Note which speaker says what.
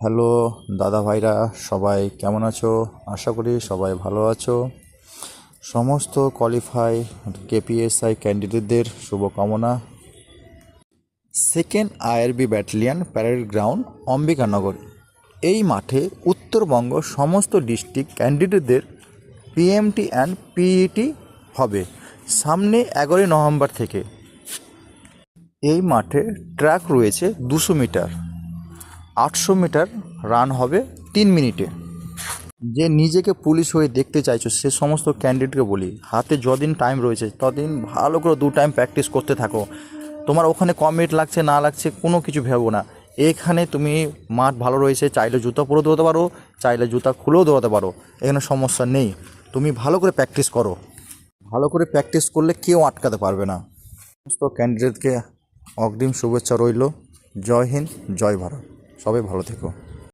Speaker 1: Hello দাদা ভাইরা, সবাই কেমন আছো? আশা করি সবাই ভালো আছো। সমস্ত কোয়ালিফাই কেপিএসআই ক্যান্ডিডেটদের শুভকামনা। Second IRB battalion parade ground, Ambikanagar. এই মাঠে উত্তরবঙ্গ সমস্ত ডিস্ট্রিক্ট ক্যান্ডিডেটদের পিএমটি অ্যান্ড পিইটি হবে সামনে 11 নভেম্বর থেকে। এই মাঠে ট্র্যাক রয়েছে 200 মিটার, 800 মিটার রান হবে 3 মিনিটে। যে নিজেকে পুলিশ হয়ে দেখতে চাইছো সে সমস্ত ক্যান্ডিডেটকে বলি, হাতে যদিন টাইম রয়েছে ততদিন ভালো করে 2 টাইম প্র্যাকটিস করতে থাকো। তোমার ওখানে কম মিনিট লাগছে না লাগছে কোনো কিছু ভেবো না। এখানে তুমি মাঠ ভালো রয়েছে, চাইলে জুতা পরে দৌড়াতে পারো, চাইলে জুতা খুলেও দৌড়াতে পারো, এখানে সমস্যা নেই। তুমি ভালো করে প্র্যাকটিস করো, ভালো করে প্র্যাকটিস করলে কেউ আটকাতে পারবে না। সমস্ত ক্যান্ডিডেটকে অগ্রিম শুভেচ্ছা রইল। জয় হিন্দ, জয় ভারত, সবাই ভালো থেকো।